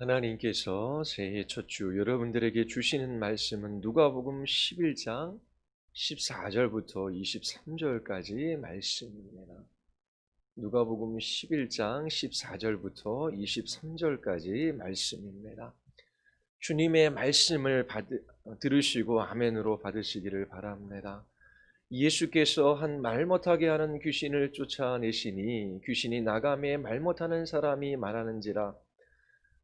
하나님께서 새해 첫 주 여러분들에게 주시는 말씀은 누가복음 11장 14절부터 23절까지 말씀입니다. 누가복음 11장 14절부터 23절까지 말씀입니다. 주님의 말씀을 들으시고 아멘으로 받으시기를 바랍니다. 예수께서 한 말 못하게 하는 귀신을 쫓아내시니 귀신이 나가매 말 못하는 사람이 말하는지라.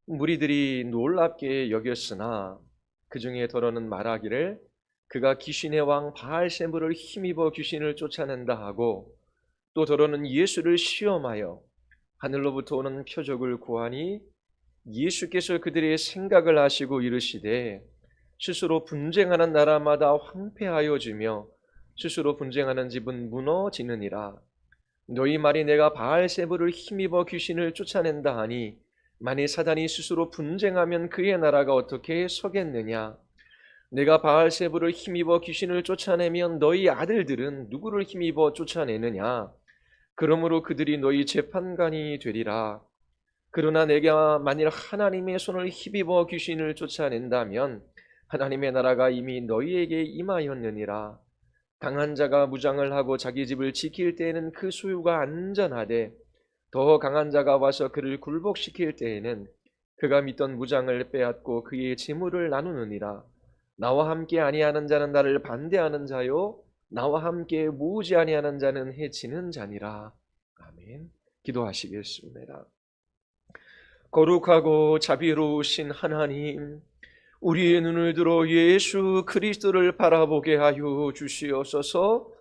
무리들이 놀랍게 여겼으나 그 중에 더러는 말하기를 그가 귀신의 왕 바알세불을 힘입어 귀신을 쫓아낸다 하고, 또 더러는 예수를 시험하여 하늘로부터 오는 표적을 구하니 예수께서 그들의 생각을 아시고 이르시되 스스로 분쟁하는 나라마다 황폐하여 지며 스스로 분쟁하는 집은 무너지느니라. 너희 말이 내가 바알세불을 힘입어 귀신을 쫓아낸다 하니 만일 사단이 스스로 분쟁하면 그의 나라가 어떻게 서겠느냐? 내가 바알세불을 힘입어 귀신을 쫓아내면 너희 아들들은 누구를 힘입어 쫓아내느냐? 그러므로 그들이 너희 재판관이 되리라. 그러나 내가 만일 하나님의 손을 힘입어 귀신을 쫓아낸다면 하나님의 나라가 이미 너희에게 임하였느니라. 강한 자가 무장을 하고 자기 집을 지킬 때에는 그 소유가 안전하되, 더 강한 자가 와서 그를 굴복시킬 때에는 그가 믿던 무장을 빼앗고 그의 재물을 나누느니라. 나와 함께 아니하는 자는 나를 반대하는 자요, 나와 함께 모으지 아니하는 자는 해치는 자니라. 아멘. 기도하시겠습니다. 거룩하고 자비로우신 하나님, 우리의 눈을 들어 예수 그리스도를 바라보게 하여 주시옵소서.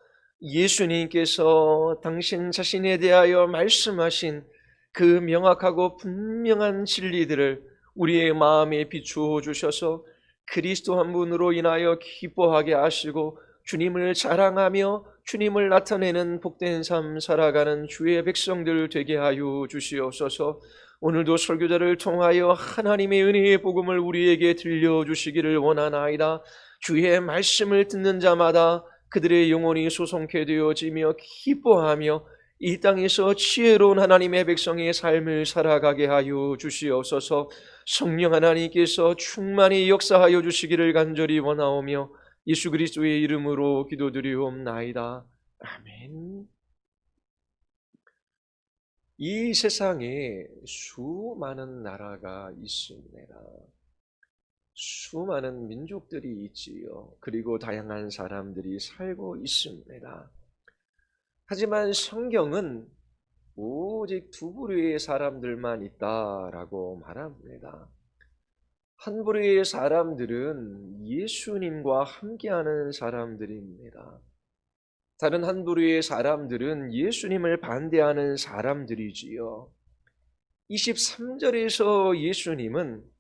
예수님께서 당신 자신에 대하여 말씀하신 그 명확하고 분명한 진리들을 우리의 마음에 비추어 주셔서 그리스도 한 분으로 인하여 기뻐하게 하시고 주님을 자랑하며 주님을 나타내는 복된 삶 살아가는 주의 백성들 되게 하여 주시옵소서. 오늘도 설교자를 통하여 하나님의 은혜의 복음을 우리에게 들려주시기를 원하나이다. 주의 말씀을 듣는 자마다 그들의 영혼이 소송케 되어지며 기뻐하며 이 땅에서 지혜로운 하나님의 백성의 삶을 살아가게 하여 주시옵소서. 성령 하나님께서 충만히 역사하여 주시기를 간절히 원하오며 예수 그리스도의 이름으로 기도드리옵나이다. 아멘. 이 세상에 수많은 나라가 있습니다. 수많은 민족들이 있지요. 그리고 다양한 사람들이 살고 있습니다. 하지만 성경은 오직 두 부류의 사람들만 있다라고 말합니다. 한 부류의 사람들은 예수님과 함께하는 사람들입니다. 다른 한 부류의 사람들은 예수님을 반대하는 사람들이지요. 23절에서 예수님은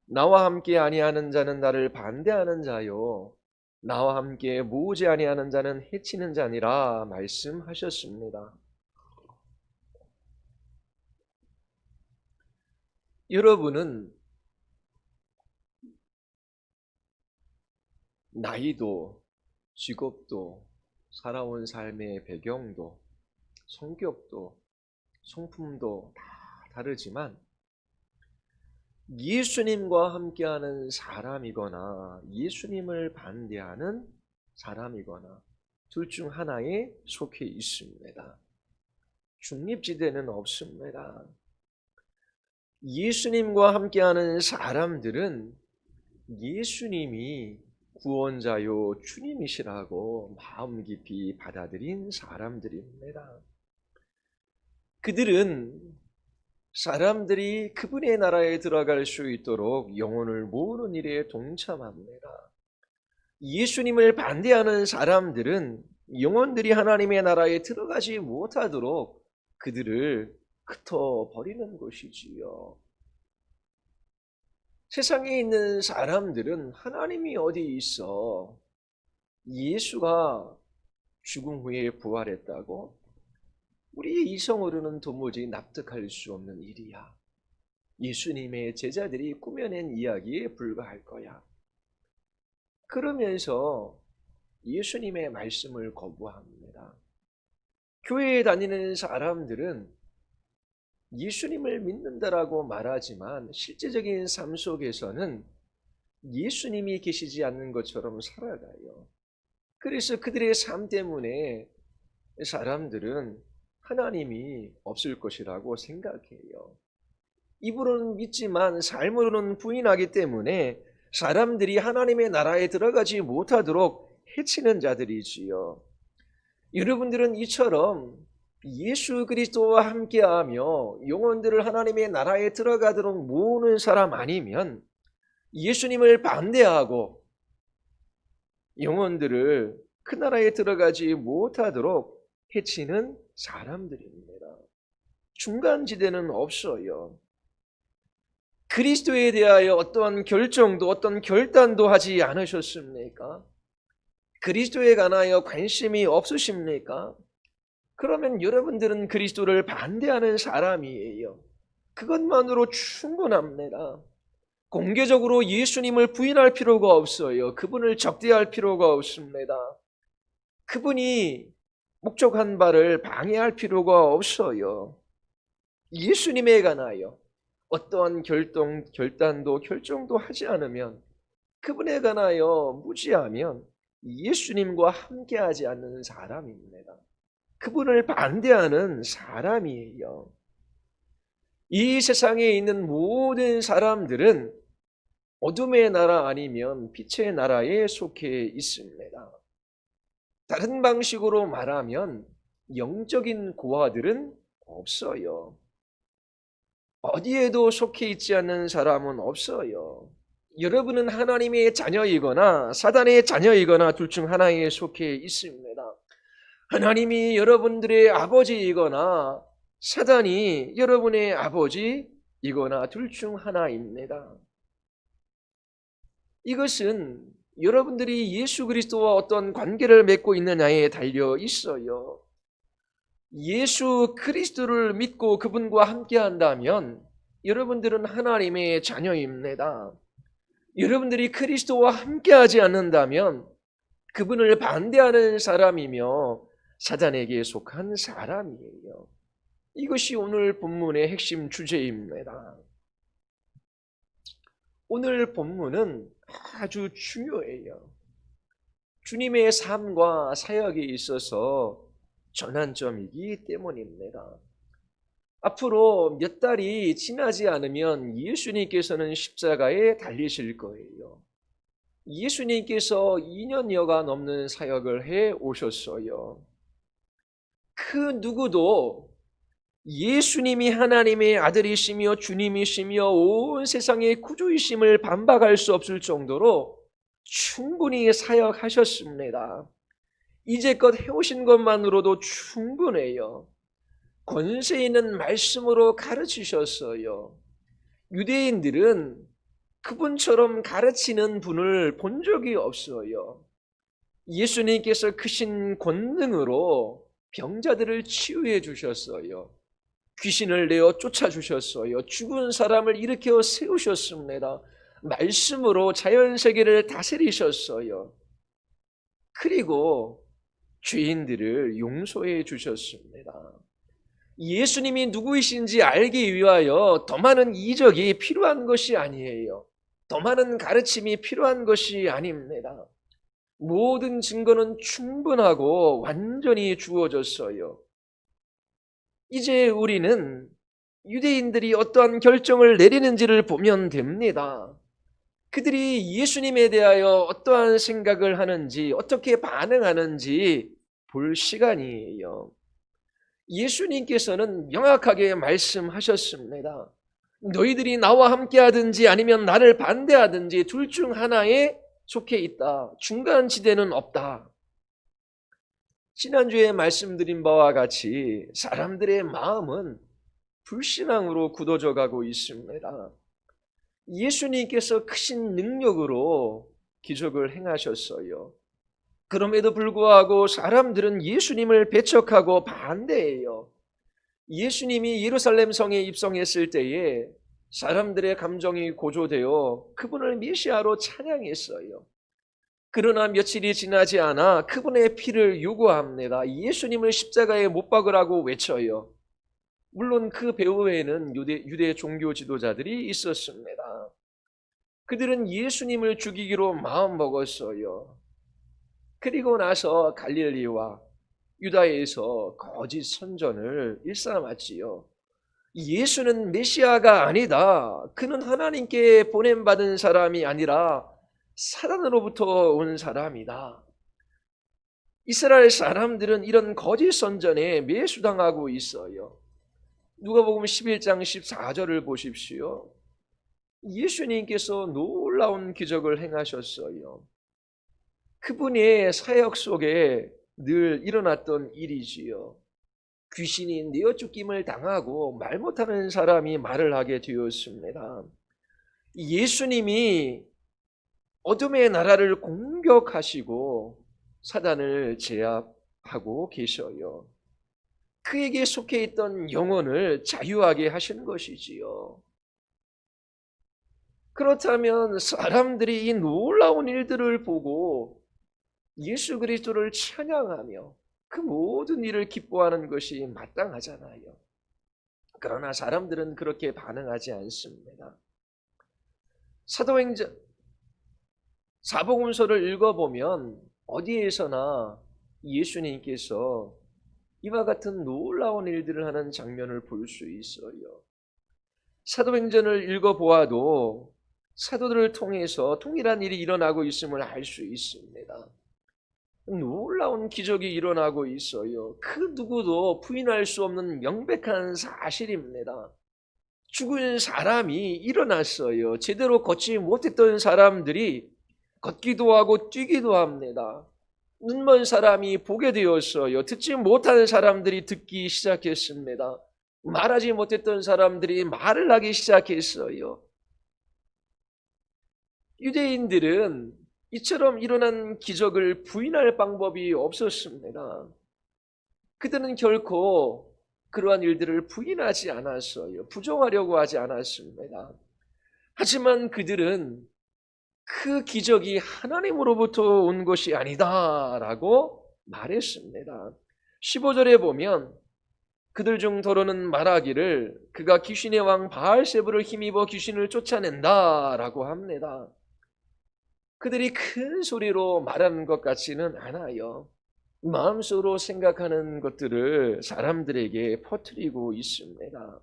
나와 함께 아니하는 자는 나를 반대하는 자요, 나와 함께 모으지 아니하는 자는 해치는 자니라 말씀하셨습니다. 여러분은 나이도, 직업도, 살아온 삶의 배경도, 성격도, 성품도 다 다르지만 예수님과 함께하는 사람이거나 예수님을 반대하는 사람이거나 둘 중 하나에 속해 있습니다. 중립지대는 없습니다. 예수님과 함께하는 사람들은 예수님이 구원자요 주님이시라고 마음 깊이 받아들인 사람들입니다. 그들은 사람들이 그분의 나라에 들어갈 수 있도록 영혼을 모으는 일에 동참합니다. 예수님을 반대하는 사람들은 영혼들이 하나님의 나라에 들어가지 못하도록 그들을 흩어버리는 것이지요. 세상에 있는 사람들은 하나님이 어디 있어? 예수가 죽음 후에 부활했다고? 우리의 이성으로는 도무지 납득할 수 없는 일이야. 예수님의 제자들이 꾸며낸 이야기에 불과할 거야. 그러면서 예수님의 말씀을 거부합니다. 교회에 다니는 사람들은 예수님을 믿는다라고 말하지만 실제적인 삶 속에서는 예수님이 계시지 않는 것처럼 살아가요. 그래서 그들의 삶 때문에 사람들은 하나님이 없을 것이라고 생각해요. 입으로는 믿지만 삶으로는 부인하기 때문에 사람들이 하나님의 나라에 들어가지 못하도록 해치는 자들이지요. 여러분들은 이처럼 예수 그리스도와 함께하며 영혼들을 하나님의 나라에 들어가도록 모으는 사람 아니면 예수님을 반대하고 영혼들을 그 나라에 들어가지 못하도록 해치는 사람들입니다. 중간지대는 없어요. 그리스도에 대하여 어떠한 결정도 어떤 결단도 하지 않으셨습니까? 그리스도에 관하여 관심이 없으십니까? 그러면 여러분들은 그리스도를 반대하는 사람이에요. 그것만으로 충분합니다. 공개적으로 예수님을 부인할 필요가 없어요. 그분을 적대할 필요가 없습니다. 그분이 목적한 바를 방해할 필요가 없어요. 예수님에 관하여 어떠한 결단도 결정도 하지 않으면, 그분에 관하여 무지하면 예수님과 함께하지 않는 사람입니다. 그분을 반대하는 사람이에요. 이 세상에 있는 모든 사람들은 어둠의 나라 아니면 빛의 나라에 속해 있습니다. 다른 방식으로 말하면 영적인 고아들은 없어요. 어디에도 속해 있지 않는 사람은 없어요. 여러분은 하나님의 자녀이거나 사단의 자녀이거나 둘 중 하나에 속해 있습니다. 하나님이 여러분들의 아버지이거나 사단이 여러분의 아버지이거나 둘 중 하나입니다. 이것은 여러분들이 예수 그리스도와 어떤 관계를 맺고 있느냐에 달려 있어요. 예수 그리스도를 믿고 그분과 함께 한다면 여러분들은 하나님의 자녀입니다. 여러분들이 그리스도와 함께 하지 않는다면 그분을 반대하는 사람이며 사단에게 속한 사람이에요. 이것이 오늘 본문의 핵심 주제입니다. 오늘 본문은 아주 중요해요. 주님의 삶과 사역에 있어서 전환점이기 때문입니다. 앞으로 몇 달이 지나지 않으면 예수님께서는 십자가에 달리실 거예요. 예수님께서 2년여가 넘는 사역을 해 오셨어요. 그 누구도 예수님이 하나님의 아들이시며 주님이시며 온 세상의 구주이심을 반박할 수 없을 정도로 충분히 사역하셨습니다. 이제껏 해오신 것만으로도 충분해요. 권세 있는 말씀으로 가르치셨어요. 유대인들은 그분처럼 가르치는 분을 본 적이 없어요. 예수님께서 크신 권능으로 병자들을 치유해 주셨어요. 귀신을 내어 쫓아주셨어요. 죽은 사람을 일으켜 세우셨습니다. 말씀으로 자연세계를 다스리셨어요. 그리고 죄인들을 용서해 주셨습니다. 예수님이 누구이신지 알기 위하여 더 많은 이적이 필요한 것이 아니에요. 더 많은 가르침이 필요한 것이 아닙니다. 모든 증거는 충분하고 완전히 주어졌어요. 이제 우리는 유대인들이 어떠한 결정을 내리는지를 보면 됩니다. 그들이 예수님에 대하여 어떠한 생각을 하는지, 어떻게 반응하는지 볼 시간이에요. 예수님께서는 명확하게 말씀하셨습니다. 너희들이 나와 함께 하든지 아니면 나를 반대하든지 둘 중 하나에 속해 있다. 중간지대는 없다. 지난주에 말씀드린 바와 같이 사람들의 마음은 불신앙으로 굳어져 가고 있습니다. 예수님께서 크신 능력으로 기적을 행하셨어요. 그럼에도 불구하고 사람들은 예수님을 배척하고 반대해요. 예수님이 예루살렘 성에 입성했을 때에 사람들의 감정이 고조되어 그분을 메시아로 찬양했어요. 그러나 며칠이 지나지 않아 그분의 피를 요구합니다. 예수님을 십자가에 못 박으라고 외쳐요. 물론 그 배후에는 유대 종교 지도자들이 있었습니다. 그들은 예수님을 죽이기로 마음먹었어요. 그리고 나서 갈릴리와 유다에서 거짓 선전을 일삼았지요. 예수는 메시아가 아니다. 그는 하나님께 보냄받은 사람이 아니라 사단으로부터 온 사람이다. 이스라엘 사람들은 이런 거짓 선전에 매수당하고 있어요. 누가복음 11장 14절을 보십시오. 예수님께서 놀라운 기적을 행하셨어요. 그분의 사역 속에 늘 일어났던 일이지요. 귀신이 내어 쫓김을 당하고 말 못하는 사람이 말을 하게 되었습니다. 예수님이 어둠의 나라를 공격하시고 사단을 제압하고 계셔요. 그에게 속해 있던 영혼을 자유하게 하신 것이지요. 그렇다면 사람들이 이 놀라운 일들을 보고 예수 그리스도를 찬양하며 그 모든 일을 기뻐하는 것이 마땅하잖아요. 그러나 사람들은 그렇게 반응하지 않습니다. 사도행전 사복음서를 읽어보면 어디에서나 예수님께서 이와 같은 놀라운 일들을 하는 장면을 볼 수 있어요. 사도행전을 읽어보아도 사도들을 통해서 동일한 일이 일어나고 있음을 알 수 있습니다. 놀라운 기적이 일어나고 있어요. 그 누구도 부인할 수 없는 명백한 사실입니다. 죽은 사람이 일어났어요. 제대로 걷지 못했던 사람들이 걷기도 하고 뛰기도 합니다. 눈먼 사람이 보게 되었어요. 듣지 못하는 사람들이 듣기 시작했습니다. 말하지 못했던 사람들이 말을 하기 시작했어요. 유대인들은 이처럼 일어난 기적을 부인할 방법이 없었습니다. 그들은 결코 그러한 일들을 부인하지 않았어요. 부정하려고 하지 않았습니다. 하지만 그들은 그 기적이 하나님으로부터 온 것이 아니다라고 말했습니다. 15절에 보면 그들 중 더러는 말하기를 그가 귀신의 왕 바알세불을 힘입어 귀신을 쫓아낸다라고 합니다. 그들이 큰 소리로 말하는 것 같지는 않아요. 마음속으로 생각하는 것들을 사람들에게 퍼뜨리고 있습니다.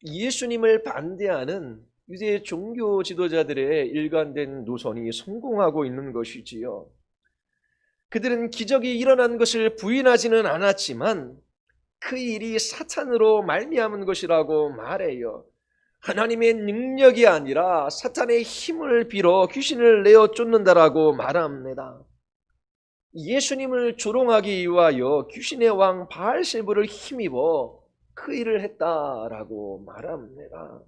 예수님을 반대하는 유대 종교 지도자들의 일관된 노선이 성공하고 있는 것이지요. 그들은 기적이 일어난 것을 부인하지는 않았지만 그 일이 사탄으로 말미암은 것이라고 말해요. 하나님의 능력이 아니라 사탄의 힘을 빌어 귀신을 내어 쫓는다라고 말합니다. 예수님을 조롱하기 위하여 귀신의 왕 바알세불을 힘입어 그 일을 했다라고 말합니다.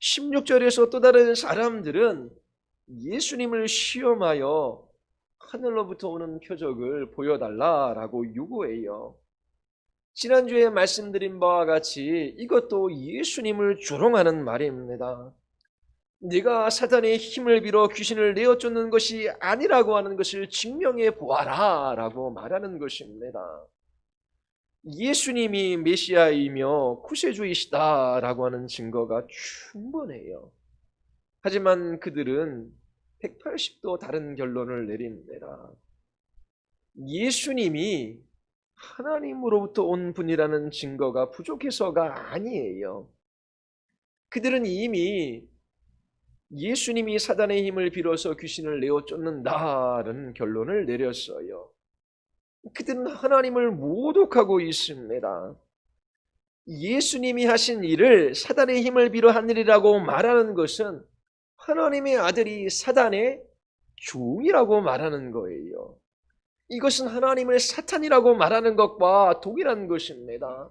16절에서 또 다른 사람들은 예수님을 시험하여 하늘로부터 오는 표적을 보여달라라고 요구해요. 지난주에 말씀드린 바와 같이 이것도 예수님을 조롱하는 말입니다. 네가 사단의 힘을 빌어 귀신을 내어 쫓는 것이 아니라고 하는 것을 증명해 보아라 라고 말하는 것입니다. 예수님이 메시아이며 구세주이시다라고 하는 증거가 충분해요. 하지만 그들은 180도 다른 결론을 내립니다. 예수님이 하나님으로부터 온 분이라는 증거가 부족해서가 아니에요. 그들은 이미 예수님이 사단의 힘을 빌어서 귀신을 내어 쫓는다는 결론을 내렸어요. 그들은 하나님을 모독하고 있습니다. 예수님이 하신 일을 사단의 힘을 빌어 한 일이라고 말하는 것은 하나님의 아들이 사단의 종이라고 말하는 거예요. 이것은 하나님을 사탄이라고 말하는 것과 동일한 것입니다.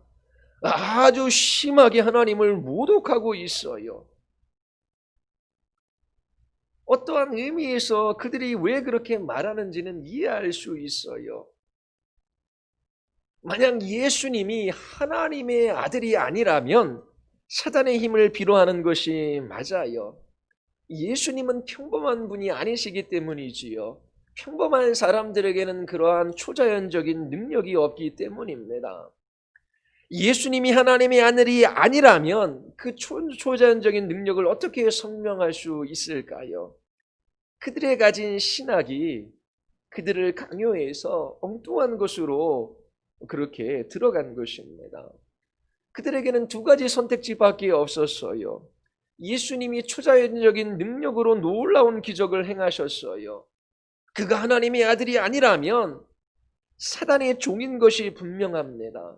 아주 심하게 하나님을 모독하고 있어요. 어떠한 의미에서 그들이 왜 그렇게 말하는지는 이해할 수 있어요. 만약 예수님이 하나님의 아들이 아니라면 사단의 힘을 빌어하는 것이 맞아요. 예수님은 평범한 분이 아니시기 때문이지요. 평범한 사람들에게는 그러한 초자연적인 능력이 없기 때문입니다. 예수님이 하나님의 아들이 아니라면 그 초자연적인 능력을 어떻게 설명할 수 있을까요? 그들의 가진 신학이 그들을 강요해서 엉뚱한 것으로 그렇게 들어간 것입니다. 그들에게는 두 가지 선택지밖에 없었어요. 예수님이 초자연적인 능력으로 놀라운 기적을 행하셨어요. 그가 하나님의 아들이 아니라면 사단의 종인 것이 분명합니다.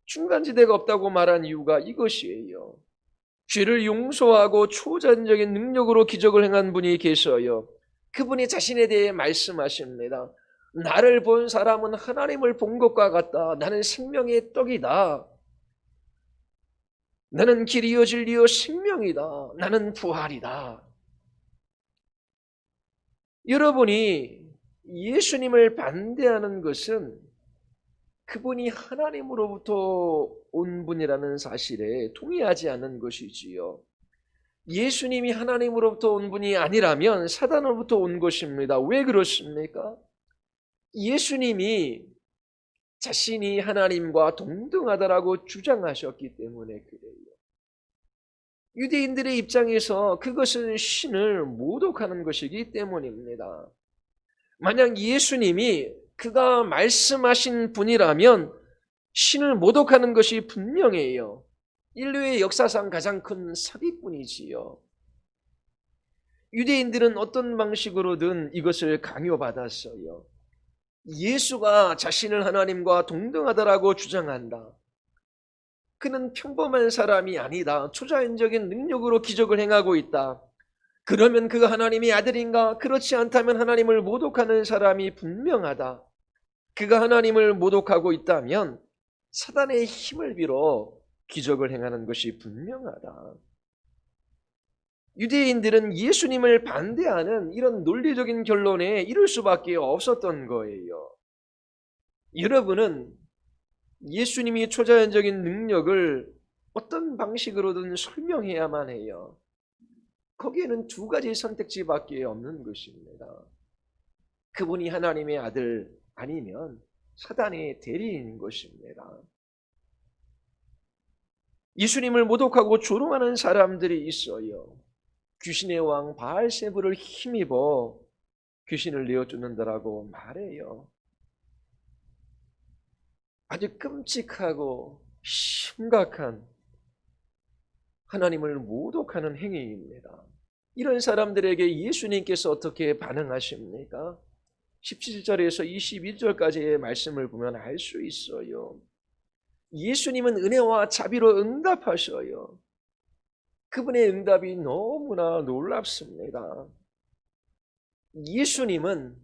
중간지대가 없다고 말한 이유가 이것이에요. 죄를 용서하고 초자연적인 능력으로 기적을 행한 분이 계셔요. 그분이 자신에 대해 말씀하십니다. 나를 본 사람은 하나님을 본 것과 같다. 나는 생명의 떡이다. 나는 길이요 진리요 생명이다. 나는 부활이다. 여러분이 예수님을 반대하는 것은 그분이 하나님으로부터 온 분이라는 사실에 동의하지 않는 것이지요. 예수님이 하나님으로부터 온 분이 아니라면 사단으로부터 온 것입니다. 왜 그렇습니까? 예수님이 자신이 하나님과 동등하다라고 주장하셨기 때문에 그래요. 유대인들의 입장에서 그것은 신을 모독하는 것이기 때문입니다. 만약 예수님이 그가 말씀하신 분이라면 신을 모독하는 것이 분명해요. 인류의 역사상 가장 큰 사기꾼이지요. 유대인들은 어떤 방식으로든 이것을 강요받았어요. 예수가 자신을 하나님과 동등하다라고 주장한다. 그는 평범한 사람이 아니다. 초자연적인 능력으로 기적을 행하고 있다. 그러면 그가 하나님의 아들인가? 그렇지 않다면 하나님을 모독하는 사람이 분명하다. 그가 하나님을 모독하고 있다면 사단의 힘을 빌어 기적을 행하는 것이 분명하다. 유대인들은 예수님을 반대하는 이런 논리적인 결론에 이를 수밖에 없었던 거예요. 여러분은 예수님이 초자연적인 능력을 어떤 방식으로든 설명해야만 해요. 거기에는 두 가지 선택지밖에 없는 것입니다. 그분이 하나님의 아들 아니면 사단의 대리인인 것입니다. 예수님을 모독하고 조롱하는 사람들이 있어요. 귀신의 왕 바알세불을 힘입어 귀신을 내어쫓는다라고 말해요. 아주 끔찍하고 심각한 하나님을 모독하는 행위입니다. 이런 사람들에게 예수님께서 어떻게 반응하십니까? 17절에서 21절까지의 말씀을 보면 알 수 있어요. 예수님은 은혜와 자비로 응답하셔요. 그분의 응답이 너무나 놀랍습니다. 예수님은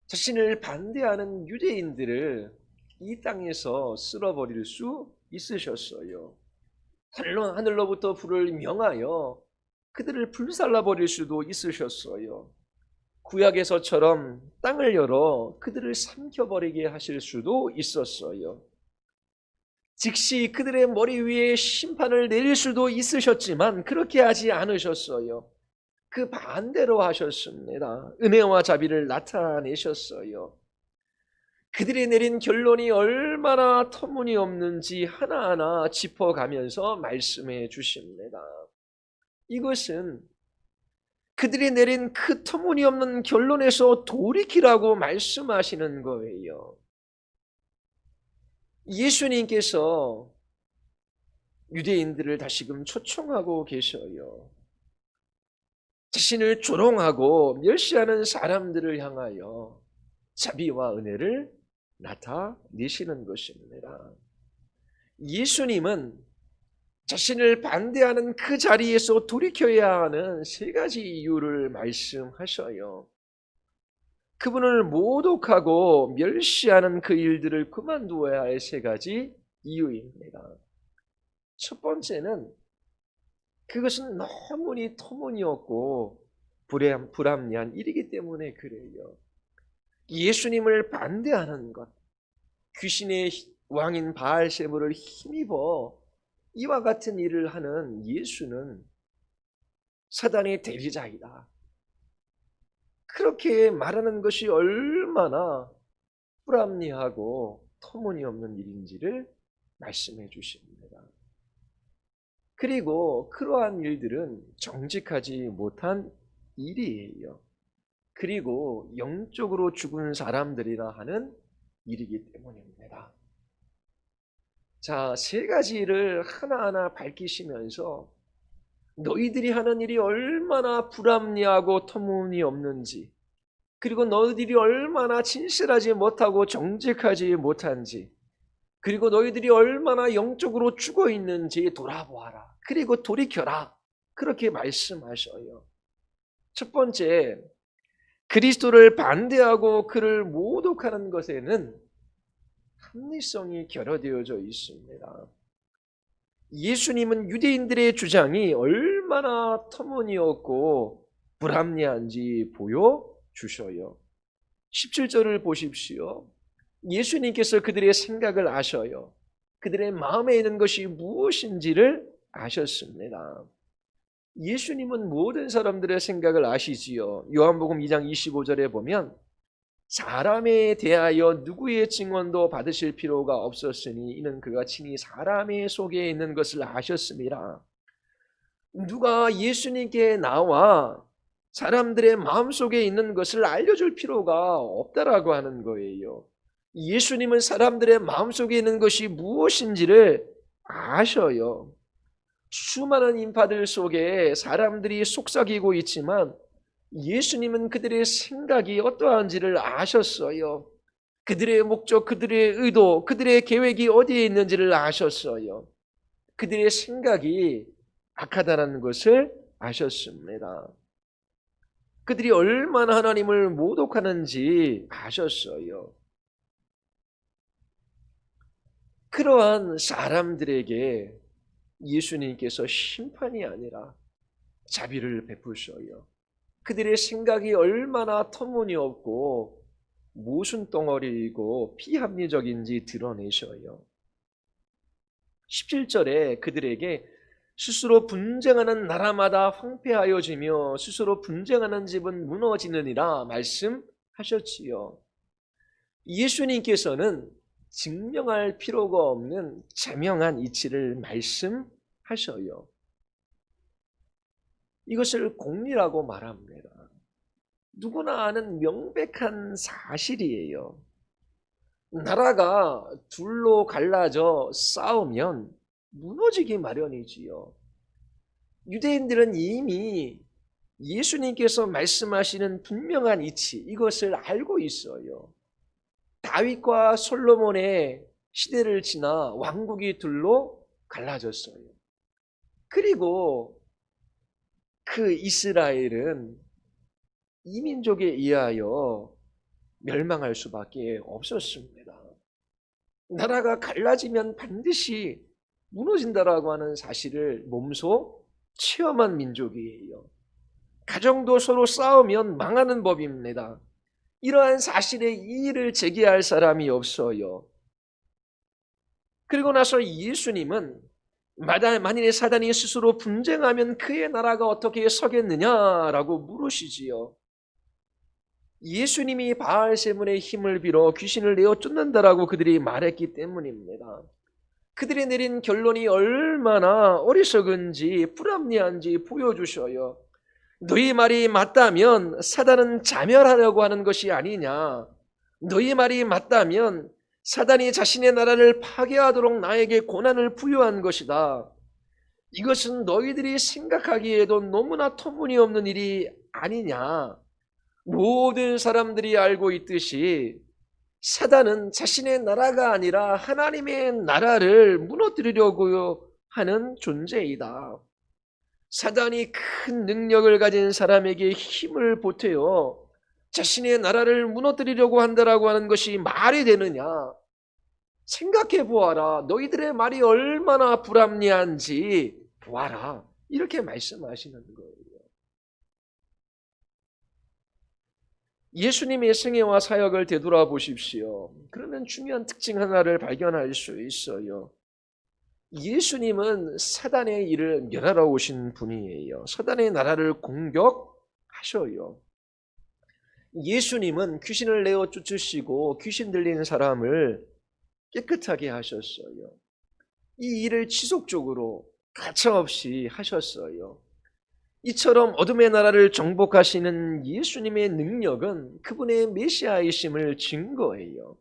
자신을 반대하는 유대인들을 이 땅에서 쓸어버릴 수 있으셨어요. 하늘로부터 불을 명하여 그들을 불살라버릴 수도 있으셨어요. 구약에서처럼 땅을 열어 그들을 삼켜버리게 하실 수도 있었어요. 즉시 그들의 머리 위에 심판을 내릴 수도 있으셨지만 그렇게 하지 않으셨어요. 그 반대로 하셨습니다. 은혜와 자비를 나타내셨어요. 그들이 내린 결론이 얼마나 터무니없는지 하나하나 짚어가면서 말씀해 주십니다. 이것은 그들이 내린 그 터무니없는 결론에서 돌이키라고 말씀하시는 거예요. 예수님께서 유대인들을 다시금 초청하고 계셔요. 자신을 조롱하고 멸시하는 사람들을 향하여 자비와 은혜를 나타내시는 것입니다. 예수님은 자신을 반대하는 그 자리에서 돌이켜야 하는 세 가지 이유를 말씀하셔요. 그분을 모독하고 멸시하는 그 일들을 그만두어야 할 세 가지 이유입니다. 첫 번째는 그것은 너무나 터무니없고 불합리한 일이기 때문에 그래요. 예수님을 반대하는 것, 귀신의 왕인 바알세불을 힘입어 이와 같은 일을 하는 예수는 사단의 대리자이다. 그렇게 말하는 것이 얼마나 불합리하고 터무니없는 일인지를 말씀해 주십니다. 그리고 그러한 일들은 정직하지 못한 일이에요. 그리고 영적으로 죽은 사람들이라 하는 일이기 때문입니다. 자, 세 가지를 하나하나 밝히시면서 너희들이 하는 일이 얼마나 불합리하고 터무니없는지, 그리고 너희들이 얼마나 진실하지 못하고 정직하지 못한지, 그리고 너희들이 얼마나 영적으로 죽어 있는지 돌아보아라. 그리고 돌이켜라. 그렇게 말씀하셔요. 첫 번째, 그리스도를 반대하고 그를 모독하는 것에는 합리성이 결여되어져 있습니다. 예수님은 유대인들의 주장이 얼마나 터무니없고 불합리한지 보여주셔요. 17절을 보십시오. 예수님께서 그들의 생각을 아셔요. 그들의 마음에 있는 것이 무엇인지를 아셨습니다. 예수님은 모든 사람들의 생각을 아시지요. 요한복음 2장 25절에 보면 사람에 대하여 누구의 증언도 받으실 필요가 없었으니 이는 그가 친히 사람의 속에 있는 것을 아셨습니다. 누가 예수님께 나와 사람들의 마음속에 있는 것을 알려줄 필요가 없다라고 하는 거예요. 예수님은 사람들의 마음속에 있는 것이 무엇인지를 아셔요. 수많은 인파들 속에 사람들이 속삭이고 있지만 예수님은 그들의 생각이 어떠한지를 아셨어요. 그들의 목적, 그들의 의도, 그들의 계획이 어디에 있는지를 아셨어요. 그들의 생각이 악하다는 것을 아셨습니다. 그들이 얼마나 하나님을 모독하는지 아셨어요. 그러한 사람들에게 예수님께서 심판이 아니라 자비를 베푸셔요. 그들의 생각이 얼마나 터무니없고 모순덩어리이고 비합리적인지 드러내셔요. 17절에 그들에게 스스로 분쟁하는 나라마다 황폐하여지며 스스로 분쟁하는 집은 무너지느니라 말씀하셨지요. 예수님께서는 증명할 필요가 없는 자명한 이치를 말씀하셔요. 이것을 공리라고 말합니다. 누구나 아는 명백한 사실이에요. 나라가 둘로 갈라져 싸우면 무너지기 마련이지요. 유대인들은 이미 예수님께서 말씀하시는 분명한 이치, 이것을 알고 있어요. 다윗과 솔로몬의 시대를 지나 왕국이 둘로 갈라졌어요. 그리고 그 이스라엘은 이민족에 의하여 멸망할 수밖에 없었습니다. 나라가 갈라지면 반드시 무너진다라고 하는 사실을 몸소 체험한 민족이에요. 가정도 서로 싸우면 망하는 법입니다. 이러한 사실에 이의를 제기할 사람이 없어요. 그리고 나서 예수님은 만일에 사단이 스스로 분쟁하면 그의 나라가 어떻게 서겠느냐라고 물으시지요. 예수님이 바알세문의 힘을 빌어 귀신을 내어 쫓는다라고 그들이 말했기 때문입니다. 그들이 내린 결론이 얼마나 어리석은지 불합리한지 보여주셔요. 너희 말이 맞다면 사단은 자멸하려고 하는 것이 아니냐. 너희 말이 맞다면 사단이 자신의 나라를 파괴하도록 나에게 고난을 부여한 것이다. 이것은 너희들이 생각하기에도 너무나 터무니없는 일이 아니냐. 모든 사람들이 알고 있듯이 사단은 자신의 나라가 아니라 하나님의 나라를 무너뜨리려고 하는 존재이다. 사단이 큰 능력을 가진 사람에게 힘을 보태어 자신의 나라를 무너뜨리려고 한다라고 하는 것이 말이 되느냐? 생각해 보아라. 너희들의 말이 얼마나 불합리한지 보아라. 이렇게 말씀하시는 거예요. 예수님의 생애와 사역을 되돌아보십시오. 그러면 중요한 특징 하나를 발견할 수 있어요. 예수님은 사단의 일을 멸하러 오신 분이에요. 사단의 나라를 공격하셔요. 예수님은 귀신을 내어 쫓으시고 귀신 들린 사람을 깨끗하게 하셨어요. 이 일을 지속적으로 가차없이 하셨어요. 이처럼 어둠의 나라를 정복하시는 예수님의 능력은 그분의 메시아이심을 증거해요.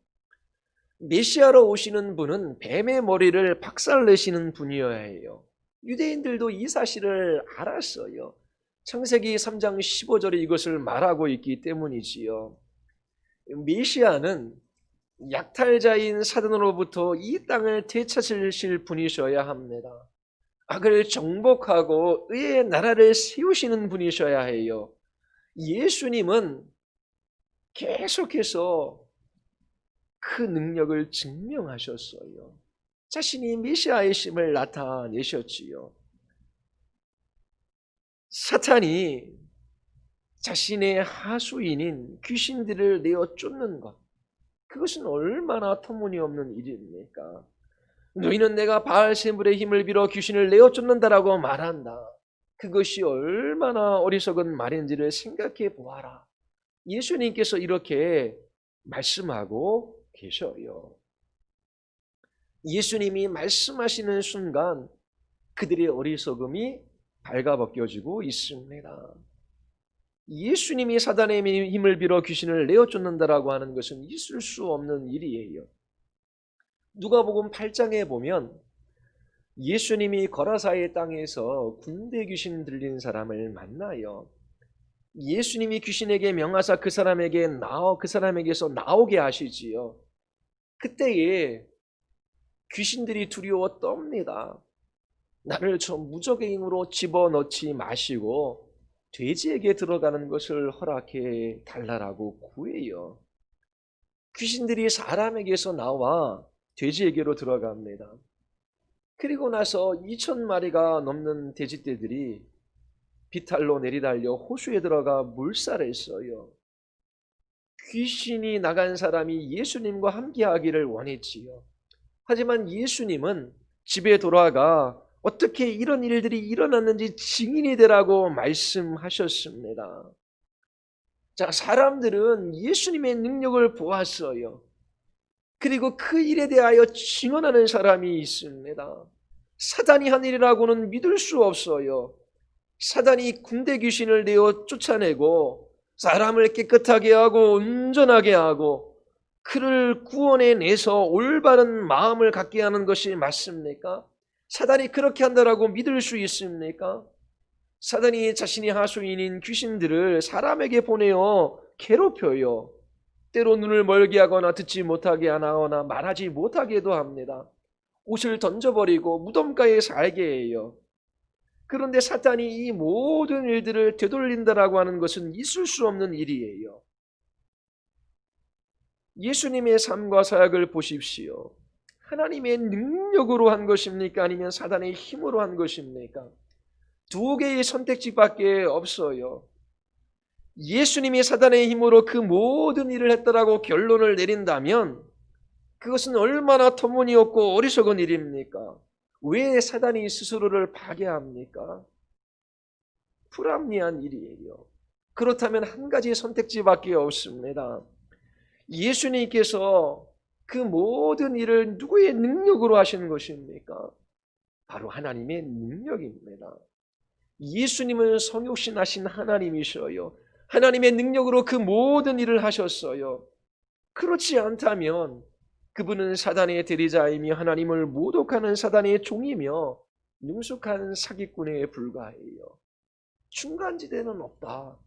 메시아로 오시는 분은 뱀의 머리를 박살내시는 분이어야 해요. 유대인들도 이 사실을 알았어요. 창세기 3장 15절에 이것을 말하고 있기 때문이지요. 메시아는 약탈자인 사단으로부터 이 땅을 되찾으실 분이셔야 합니다. 악을 정복하고 의의 나라를 세우시는 분이셔야 해요. 예수님은 계속해서 그 능력을 증명하셨어요. 자신이 메시아이심을 나타내셨지요. 사탄이 자신의 하수인인 귀신들을 내어 쫓는 것, 그것은 얼마나 터무니없는 일입니까? 너희는 내가 바알세불의 힘을 빌어 귀신을 내어 쫓는다라고 말한다. 그것이 얼마나 어리석은 말인지를 생각해 보아라. 예수님께서 이렇게 말씀하고 계셔요. 예수님이 말씀하시는 순간 그들의 어리석음이 발가벗겨지고 있습니다. 예수님이 사단의 힘을 빌어 귀신을 내어 쫓는다라고 하는 것은 있을 수 없는 일이에요. 누가복음 8장에 보면 예수님이 거라사의 땅에서 군대 귀신 들린 사람을 만나요. 예수님이 귀신에게 명하사 그 사람에게서 나오게 하시지요. 그때에 귀신들이 두려워 떱니다. 나를 저 무적의 힘으로 집어넣지 마시고 돼지에게 들어가는 것을 허락해 달라라고 구해요. 귀신들이 사람에게서 나와 돼지에게로 들어갑니다. 그리고 나서 2,000마리가 넘는 돼지떼들이 비탈로 내리달려 호수에 들어가 물살했어요. 귀신이 나간 사람이 예수님과 함께하기를 원했지요. 하지만 예수님은 집에 돌아가 어떻게 이런 일들이 일어났는지 증인이 되라고 말씀하셨습니다. 자, 사람들은 예수님의 능력을 보았어요. 그리고 그 일에 대하여 증언하는 사람이 있습니다. 사단이 한 일이라고는 믿을 수 없어요. 사단이 군대 귀신을 내어 쫓아내고 사람을 깨끗하게 하고 온전하게 하고 그를 구원해내서 올바른 마음을 갖게 하는 것이 맞습니까? 사단이 그렇게 한다라고 믿을 수 있습니까? 사단이 자신이 하수인인 귀신들을 사람에게 보내어 괴롭혀요. 때로 눈을 멀게 하거나 듣지 못하게 하거나 말하지 못하게도 합니다. 옷을 던져버리고 무덤가에 살게 해요. 그런데 사탄이 이 모든 일들을 되돌린다라고 하는 것은 있을 수 없는 일이에요. 예수님의 삶과 사역을 보십시오. 하나님의 능력으로 한 것입니까? 아니면 사단의 힘으로 한 것입니까? 두 개의 선택지밖에 없어요. 예수님이 사단의 힘으로 그 모든 일을 했다라고 결론을 내린다면 그것은 얼마나 터무니없고 어리석은 일입니까? 왜 사단이 스스로를 파괴합니까? 불합리한 일이에요. 그렇다면 한 가지 선택지밖에 없습니다. 예수님께서 그 모든 일을 누구의 능력으로 하시는 것입니까? 바로 하나님의 능력입니다. 예수님은 성육신하신 하나님이셔요. 하나님의 능력으로 그 모든 일을 하셨어요. 그렇지 않다면 그분은 사단의 대리자이며 하나님을 모독하는 사단의 종이며 능숙한 사기꾼에 불과해요. 중간지대는 없다.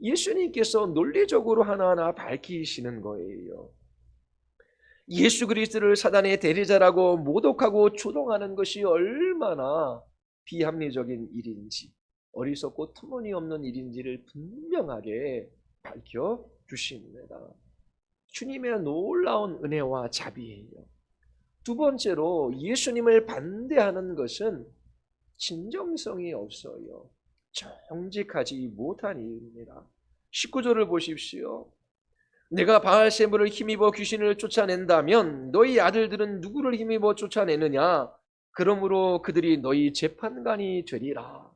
예수님께서 논리적으로 하나하나 밝히시는 거예요. 예수 그리스도를 사단의 대리자라고 모독하고 조롱하는 것이 얼마나 비합리적인 일인지, 어리석고 터무니없는 일인지를 분명하게 밝혀주십니다. 주님의 놀라운 은혜와 자비예요. 두 번째로 예수님을 반대하는 것은 진정성이 없어요. 정직하지 못한 일입니다. 19절을 보십시오. 내가 바알세불을 힘입어 귀신을 쫓아낸다면 너희 아들들은 누구를 힘입어 쫓아내느냐? 그러므로 그들이 너희 재판관이 되리라.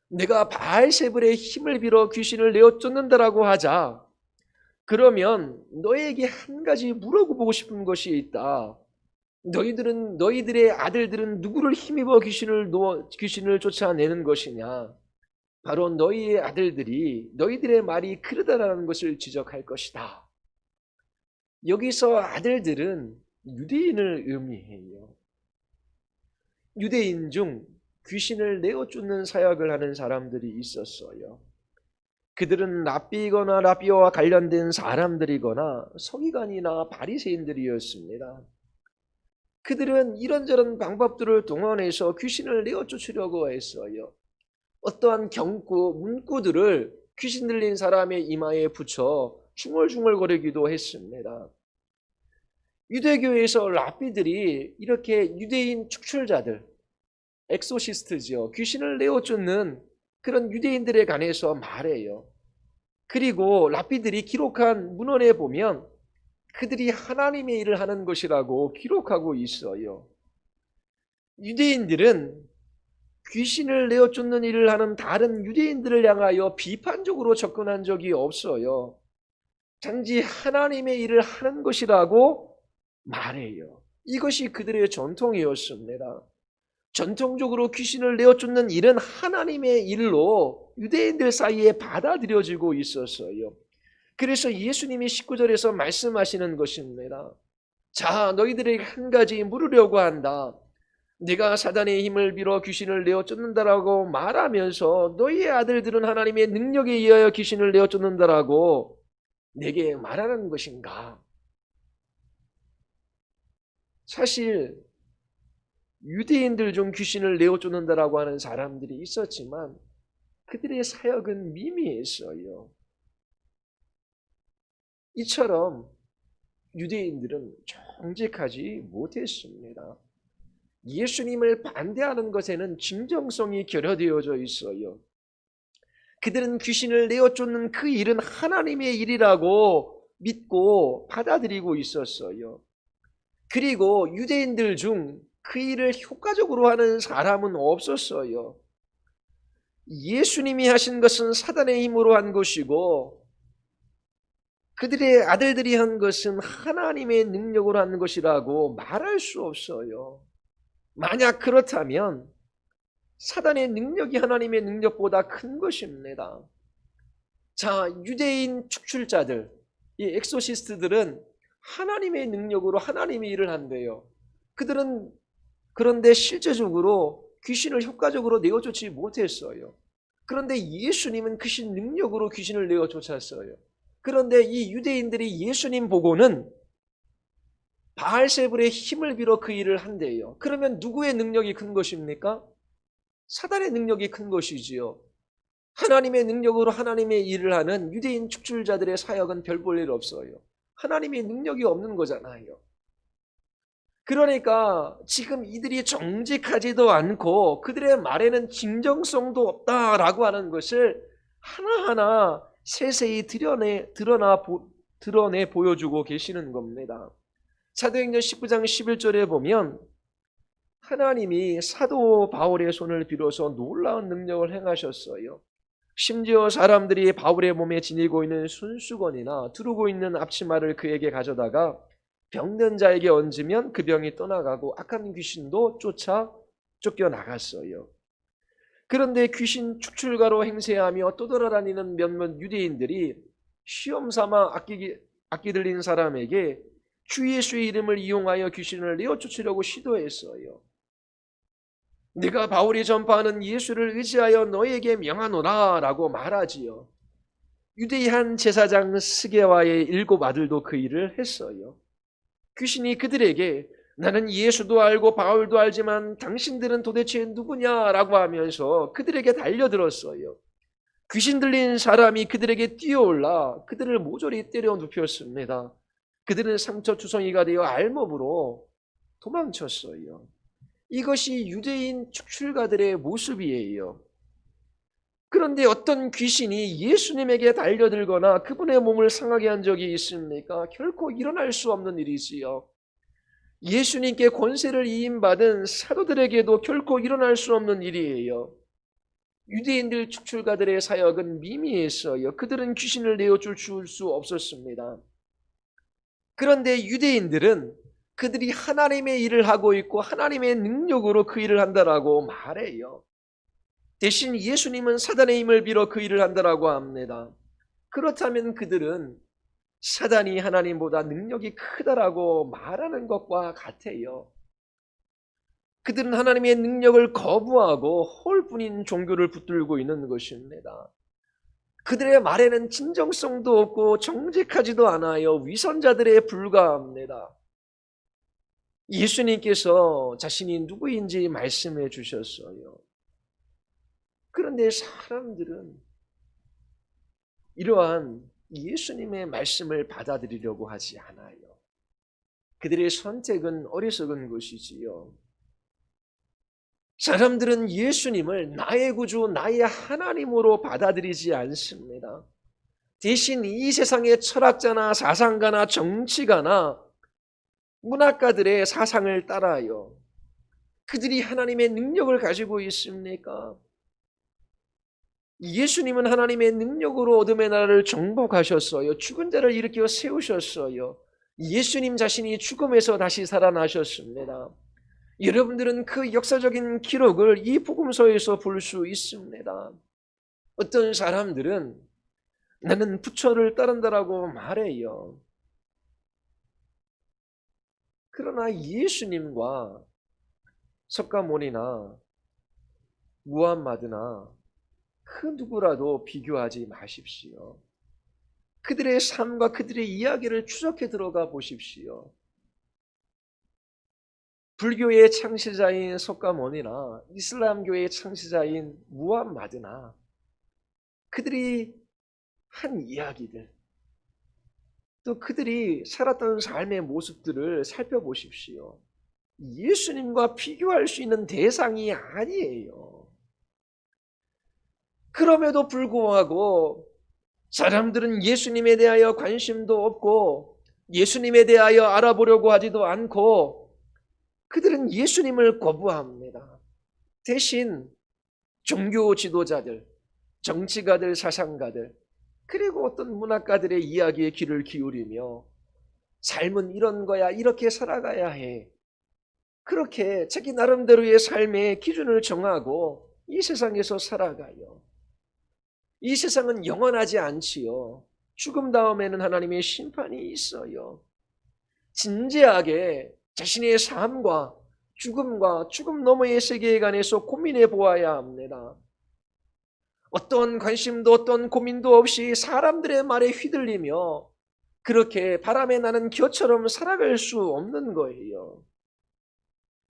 내가 바알세불의 힘을 빌어 귀신을 내어 쫓는다라고 하자. 그러면 너에게 한 가지 물어보고 싶은 것이 있다. 너희들의 아들들은 누구를 힘입어 귀신을 쫓아내는 것이냐? 바로 너희의 아들들이 너희들의 말이 그러다라는 것을 지적할 것이다. 여기서 아들들은 유대인을 의미해요. 유대인 중 귀신을 내어 쫓는 사역을 하는 사람들이 있었어요. 그들은 랍비거나 랍비와 관련된 사람들이거나 서기관이나 바리새인들이었습니다. 그들은 이런저런 방법들을 동원해서 귀신을 내어 쫓으려고 했어요. 어떠한 경구, 문구들을 귀신 들린 사람의 이마에 붙여 중얼중얼거리기도 했습니다. 유대교에서 랍비들이 이렇게 유대인 축출자들, 엑소시스트죠. 귀신을 내어 쫓는 그런 유대인들에 관해서 말해요. 그리고 랍비들이 기록한 문헌에 보면 그들이 하나님의 일을 하는 것이라고 기록하고 있어요. 유대인들은 귀신을 내어 쫓는 일을 하는 다른 유대인들을 향하여 비판적으로 접근한 적이 없어요. 단지 하나님의 일을 하는 것이라고 말해요. 이것이 그들의 전통이었습니다. 전통적으로 귀신을 내어 쫓는 일은 하나님의 일로 유대인들 사이에 받아들여지고 있었어요. 그래서 예수님이 19절에서 말씀하시는 것입니다. 자, 너희들에게 한 가지 물으려고 한다. 네가 사단의 힘을 빌어 귀신을 내어 쫓는다라고 말하면서 너희의 아들들은 하나님의 능력에 의하여 귀신을 내어 쫓는다라고 내게 말하는 것인가? 사실 유대인들 중 귀신을 내어 쫓는다라고 하는 사람들이 있었지만 그들의 사역은 미미했어요. 이처럼 유대인들은 정직하지 못했습니다. 예수님을 반대하는 것에는 진정성이 결여되어져 있어요. 그들은 귀신을 내어 쫓는 그 일은 하나님의 일이라고 믿고 받아들이고 있었어요. 그리고 유대인들 중 그 일을 효과적으로 하는 사람은 없었어요. 예수님이 하신 것은 사단의 힘으로 한 것이고 그들의 아들들이 한 것은 하나님의 능력으로 한 것이라고 말할 수 없어요. 만약 그렇다면 사단의 능력이 하나님의 능력보다 큰 것입니다. 자, 유대인 축출자들, 이 엑소시스트들은 하나님의 능력으로 하나님의 일을 한대요. 그들은 그런데 실제적으로 귀신을 효과적으로 내어 쫓지 못했어요. 그런데 예수님은 크신 능력으로 귀신을 내어 쫓았어요. 그런데 이 유대인들이 예수님 보고는 바알세불의 힘을 빌어 그 일을 한대요. 그러면 누구의 능력이 큰 것입니까? 사단의 능력이 큰 것이지요. 하나님의 능력으로 하나님의 일을 하는 유대인 축출자들의 사역은 별 볼 일 없어요. 하나님의 능력이 없는 거잖아요. 그러니까 지금 이들이 정직하지도 않고 그들의 말에는 진정성도 없다라고 하는 것을 하나하나 세세히 드러내 보여주고 계시는 겁니다. 사도행전 19장 11절에 보면 하나님이 사도 바울의 손을 빌어서 놀라운 능력을 행하셨어요. 심지어 사람들이 바울의 몸에 지니고 있는 손수건이나 두르고 있는 앞치마를 그에게 가져다가 병든 자에게 얹으면 그 병이 떠나가고 악한 귀신도 쫓겨나갔어요. 그런데 귀신 축출가로 행세하며 떠돌아다니는 몇몇 유대인들이 시험삼아 악기 들린 사람에게 주 예수의 이름을 이용하여 귀신을 내어 쫓으려고 시도했어요. 네가 바울이 전파하는 예수를 의지하여 너에게 명하노라 라고 말하지요. 유대의 한 제사장 스게와의 7 아들도 그 일을 했어요. 귀신이 그들에게 나는 예수도 알고 바울도 알지만 당신들은 도대체 누구냐라고 하면서 그들에게 달려들었어요. 귀신 들린 사람이 그들에게 뛰어올라 그들을 모조리 때려 눕혔습니다. 그들은 상처투성이가 되어 알몸으로 도망쳤어요. 이것이 유대인 축출가들의 모습이에요. 그런데 어떤 귀신이 예수님에게 달려들거나 그분의 몸을 상하게 한 적이 있습니까? 결코 일어날 수 없는 일이지요. 예수님께 권세를 이임받은 사도들에게도 결코 일어날 수 없는 일이에요. 유대인들 축출가들의 사역은 미미했어요. 그들은 귀신을 내어줄 수 없었습니다. 그런데 유대인들은 그들이 하나님의 일을 하고 있고 하나님의 능력으로 그 일을 한다라고 말해요. 대신 예수님은 사단의 힘을 빌어 그 일을 한다라고 합니다. 그렇다면 그들은 사단이 하나님보다 능력이 크다라고 말하는 것과 같아요. 그들은 하나님의 능력을 거부하고 홀뿐인 종교를 붙들고 있는 것입니다. 그들의 말에는 진정성도 없고 정직하지도 않아요. 위선자들에 불과합니다. 예수님께서 자신이 누구인지 말씀해 주셨어요. 그런데 사람들은 이러한 예수님의 말씀을 받아들이려고 하지 않아요. 그들의 선택은 어리석은 것이지요. 사람들은 예수님을 나의 구주, 나의 하나님으로 받아들이지 않습니다. 대신 이 세상의 철학자나 사상가나 정치가나 문학가들의 사상을 따라요. 그들이 하나님의 능력을 가지고 있습니까? 예수님은 하나님의 능력으로 어둠의 나라를 정복하셨어요. 죽은 자를 일으켜 세우셨어요. 예수님 자신이 죽음에서 다시 살아나셨습니다. 여러분들은 그 역사적인 기록을 이 복음서에서 볼 수 있습니다. 어떤 사람들은 나는 부처를 따른다라고 말해요. 그러나 예수님과 석가모니나 무함마드나 그 누구라도 비교하지 마십시오. 그들의 삶과 그들의 이야기를 추적해 들어가 보십시오. 불교의 창시자인 석가모니나 이슬람교의 창시자인 무함마드나 그들이 한 이야기들, 또 그들이 살았던 삶의 모습들을 살펴보십시오. 예수님과 비교할 수 있는 대상이 아니에요. 그럼에도 불구하고 사람들은 예수님에 대하여 관심도 없고 예수님에 대하여 알아보려고 하지도 않고 그들은 예수님을 거부합니다. 대신 종교 지도자들, 정치가들, 사상가들, 그리고 어떤 문학가들의 이야기에 귀를 기울이며 삶은 이런 거야, 이렇게 살아가야 해. 그렇게 자기 나름대로의 삶의 기준을 정하고 이 세상에서 살아가요. 이 세상은 영원하지 않지요. 죽음 다음에는 하나님의 심판이 있어요. 진지하게 자신의 삶과 죽음과 죽음 너머의 세계에 관해서 고민해 보아야 합니다. 어떤 관심도 어떤 고민도 없이 사람들의 말에 휘둘리며 그렇게 바람에 나는 겨처럼 살아갈 수 없는 거예요.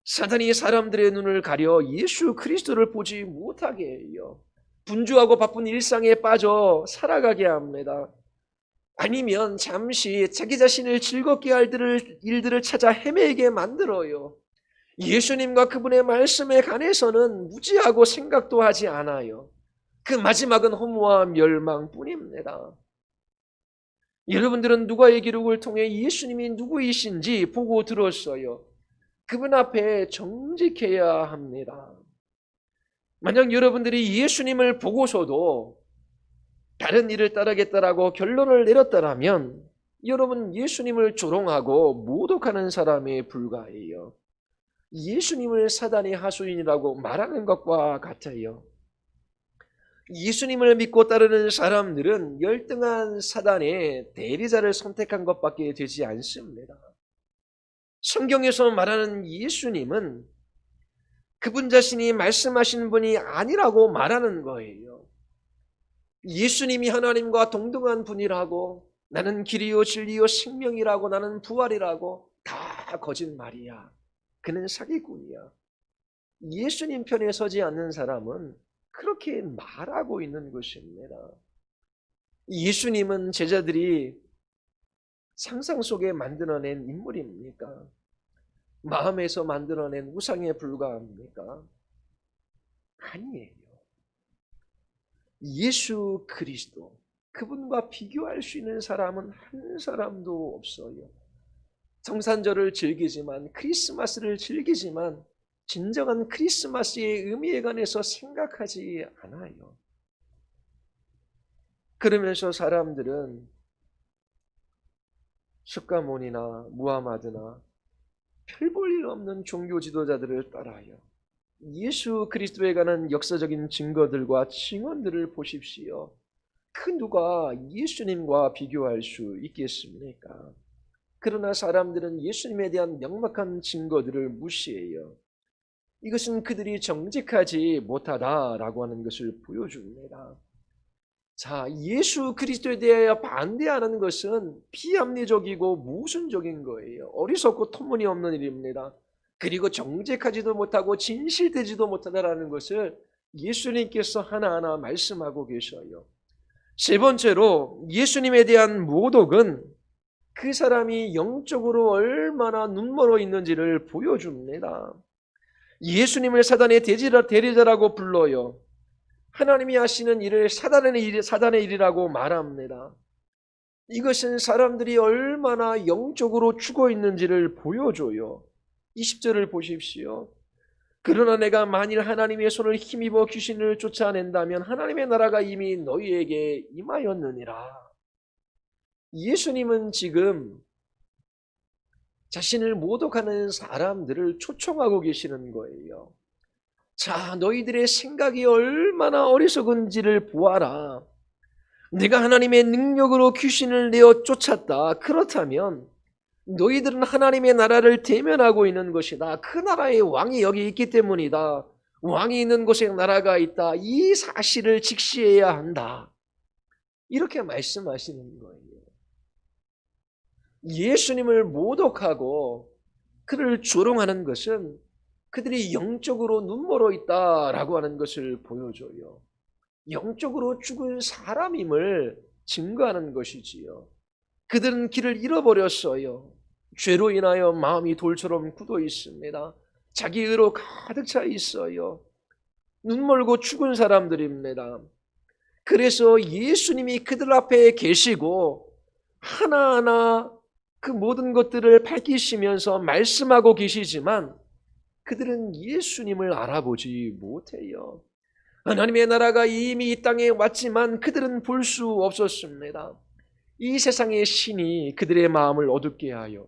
사단이 사람들의 눈을 가려 예수 그리스도를 보지 못하게 해요. 분주하고 바쁜 일상에 빠져 살아가게 합니다. 아니면 잠시 자기 자신을 즐겁게 할 일들을 찾아 헤매게 만들어요. 예수님과 그분의 말씀에 관해서는 무지하고 생각도 하지 않아요. 그 마지막은 허무와 멸망뿐입니다. 여러분들은 누가의 기록을 통해 예수님이 누구이신지 보고 들었어요. 그분 앞에 정직해야 합니다. 만약 여러분들이 예수님을 보고서도 다른 일을 따르겠다라고 결론을 내렸다면 여러분 예수님을 조롱하고 모독하는 사람에 불과해요. 예수님을 사단의 하수인이라고 말하는 것과 같아요. 예수님을 믿고 따르는 사람들은 열등한 사단의 대리자를 선택한 것밖에 되지 않습니다. 성경에서 말하는 예수님은 그분 자신이 말씀하신 분이 아니라고 말하는 거예요. 예수님이 하나님과 동등한 분이라고, 나는 길이요 진리요 생명이라고, 나는 부활이라고, 다 거짓말이야. 그는 사기꾼이야. 예수님 편에 서지 않는 사람은 그렇게 말하고 있는 것입니다. 예수님은 제자들이 상상 속에 만들어낸 인물입니까? 마음에서 만들어낸 우상에 불과합니까? 아니에요. 예수 그리스도, 그분과 비교할 수 있는 사람은 한 사람도 없어요. 성산절을 즐기지만, 크리스마스를 즐기지만 진정한 크리스마스의 의미에 관해서 생각하지 않아요. 그러면서 사람들은 숫가몬이나 무하마드나 별 볼 일 없는 종교 지도자들을 따라요. 예수 그리스도에 관한 역사적인 증거들과 증언들을 보십시오. 그 누가 예수님과 비교할 수 있겠습니까? 그러나 사람들은 예수님에 대한 명확한 증거들을 무시해요. 이것은 그들이 정직하지 못하다라고 하는 것을 보여줍니다. 자, 예수 그리스도에 대하여 반대하는 것은 비합리적이고 모순적인 거예요. 어리석고 터무니없는 일입니다. 그리고 정직하지도 못하고 진실되지도 못하다라는 것을 예수님께서 하나하나 말씀하고 계셔요. 세 번째로 예수님에 대한 모독은 그 사람이 영적으로 얼마나 눈멀어 있는지를 보여줍니다. 예수님을 사단의 대리자라고 불러요. 하나님이 하시는 일을 사단의 일이라고 말합니다. 이것은 사람들이 얼마나 영적으로 죽어 있는지를 보여줘요. 20절을 보십시오. 그러나 내가 만일 하나님의 손을 힘입어 귀신을 쫓아낸다면 하나님의 나라가 이미 너희에게 임하였느니라. 예수님은 지금 자신을 모독하는 사람들을 초청하고 계시는 거예요. 자, 너희들의 생각이 얼마나 어리석은지를 보아라. 내가 하나님의 능력으로 귀신을 내어 쫓았다. 그렇다면 너희들은 하나님의 나라를 대면하고 있는 것이다. 그 나라의 왕이 여기 있기 때문이다. 왕이 있는 곳에 나라가 있다. 이 사실을 직시해야 한다. 이렇게 말씀하시는 거예요. 예수님을 모독하고 그를 조롱하는 것은 그들이 영적으로 눈멀어 있다라고 하는 것을 보여줘요. 영적으로 죽은 사람임을 증거하는 것이지요. 그들은 길을 잃어버렸어요. 죄로 인하여 마음이 돌처럼 굳어 있습니다. 자기 의로 가득 차 있어요. 눈멀고 죽은 사람들입니다. 그래서 예수님이 그들 앞에 계시고 하나하나 그 모든 것들을 밝히시면서 말씀하고 계시지만 그들은 예수님을 알아보지 못해요. 하나님의 나라가 이미 이 땅에 왔지만 그들은 볼 수 없었습니다. 이 세상의 신이 그들의 마음을 어둡게 하여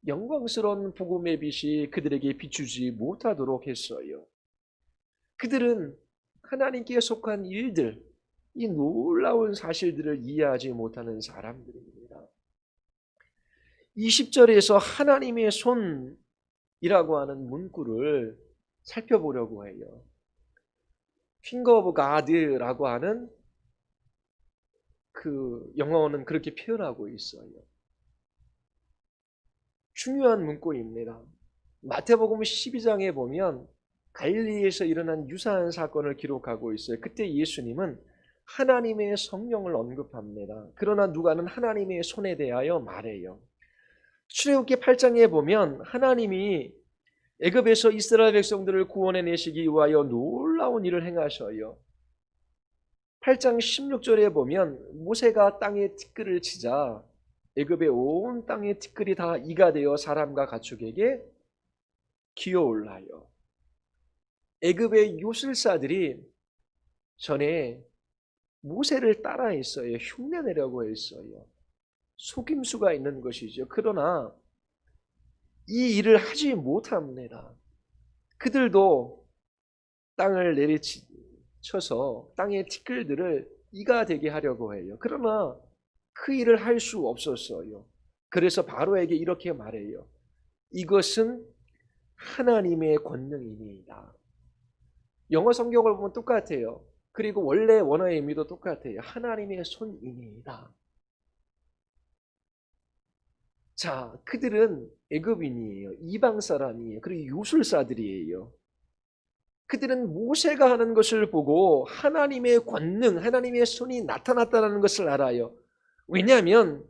영광스러운 복음의 빛이 그들에게 비추지 못하도록 했어요. 그들은 하나님께 속한 일들, 이 놀라운 사실들을 이해하지 못하는 사람들입니다. 20절에서 하나님의 손이라고 하는 문구를 살펴보려고 해요. Finger of God라고 하는 그 영어는 그렇게 표현하고 있어요. 중요한 문구입니다. 마태복음 12장에 보면 갈릴리에서 일어난 유사한 사건을 기록하고 있어요. 그때 예수님은 하나님의 성령을 언급합니다. 그러나 누가는 하나님의 손에 대하여 말해요. 출애굽기 8장에 보면 하나님이 애굽에서 이스라엘 백성들을 구원해내시기 위하여 놀라운 일을 행하셔요. 8장 16절에 보면 모세가 땅에 티끌을 치자 애굽의 온 땅의 티끌이 다 이가 되어 사람과 가축에게 기어올라요. 애굽의 요술사들이 전에 모세를 따라했어요. 흉내내려고 했어요. 속임수가 있는 것이죠. 그러나 이 일을 하지 못합니다. 그들도 땅을 내리쳐서 땅의 티끌들을 이가 되게 하려고 해요. 그러나 그 일을 할 수 없었어요. 그래서 바로에게 이렇게 말해요. 이것은 하나님의 권능이니이다. 영어 성경을 보면 똑같아요. 그리고 원래 원어의 의미도 똑같아요. 하나님의 손이니이다. 자, 그들은 애굽인이에요. 이방 사람이에요. 그리고 요술사들이에요. 그들은 모세가 하는 것을 보고 하나님의 권능, 하나님의 손이 나타났다는 것을 알아요. 왜냐하면